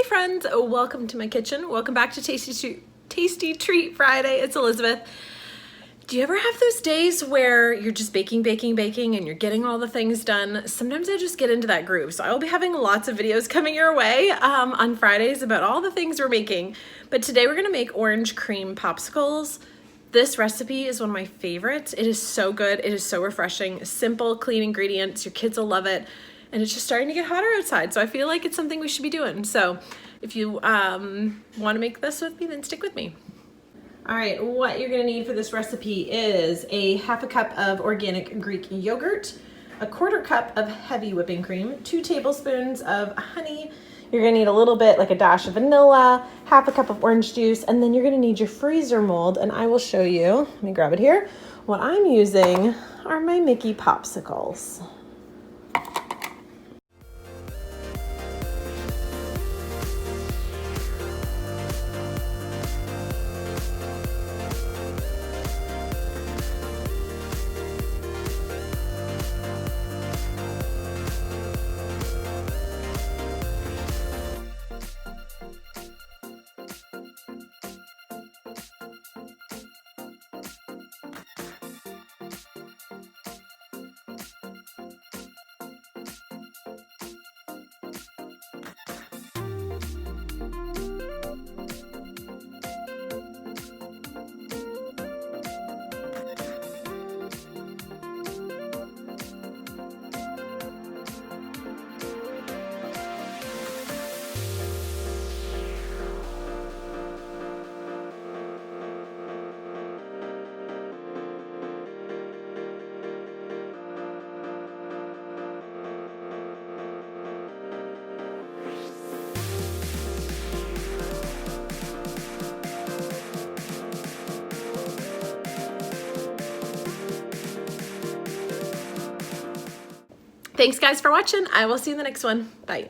Hey friends, welcome to my kitchen. Welcome back to Tasty Treat Friday. It's Elizabeth. Do you ever have those days where you're just baking and you're getting all the things done? Sometimes I just get into that groove. So I will be having lots of videos coming your way on Fridays about all the things we're making. But today we're gonna make orange cream popsicles. This recipe is one of my favorites. It is so good, it is so refreshing, simple, clean ingredients. Your kids will love it. And it's just starting to get hotter outside, so I feel like it's something we should be doing. So if you want to make this with me, then stick with me. All right, what you're gonna need for this recipe is a half a cup of organic Greek yogurt, a quarter cup of heavy whipping cream, 2 tablespoons of honey. You're gonna need a little bit, like a dash of vanilla, half a cup of orange juice, and then you're gonna need your freezer mold, and I will show you, let me grab it here. What I'm using are my Mickey Popsicles. Thanks guys for watching. I will see you in the next one. Bye.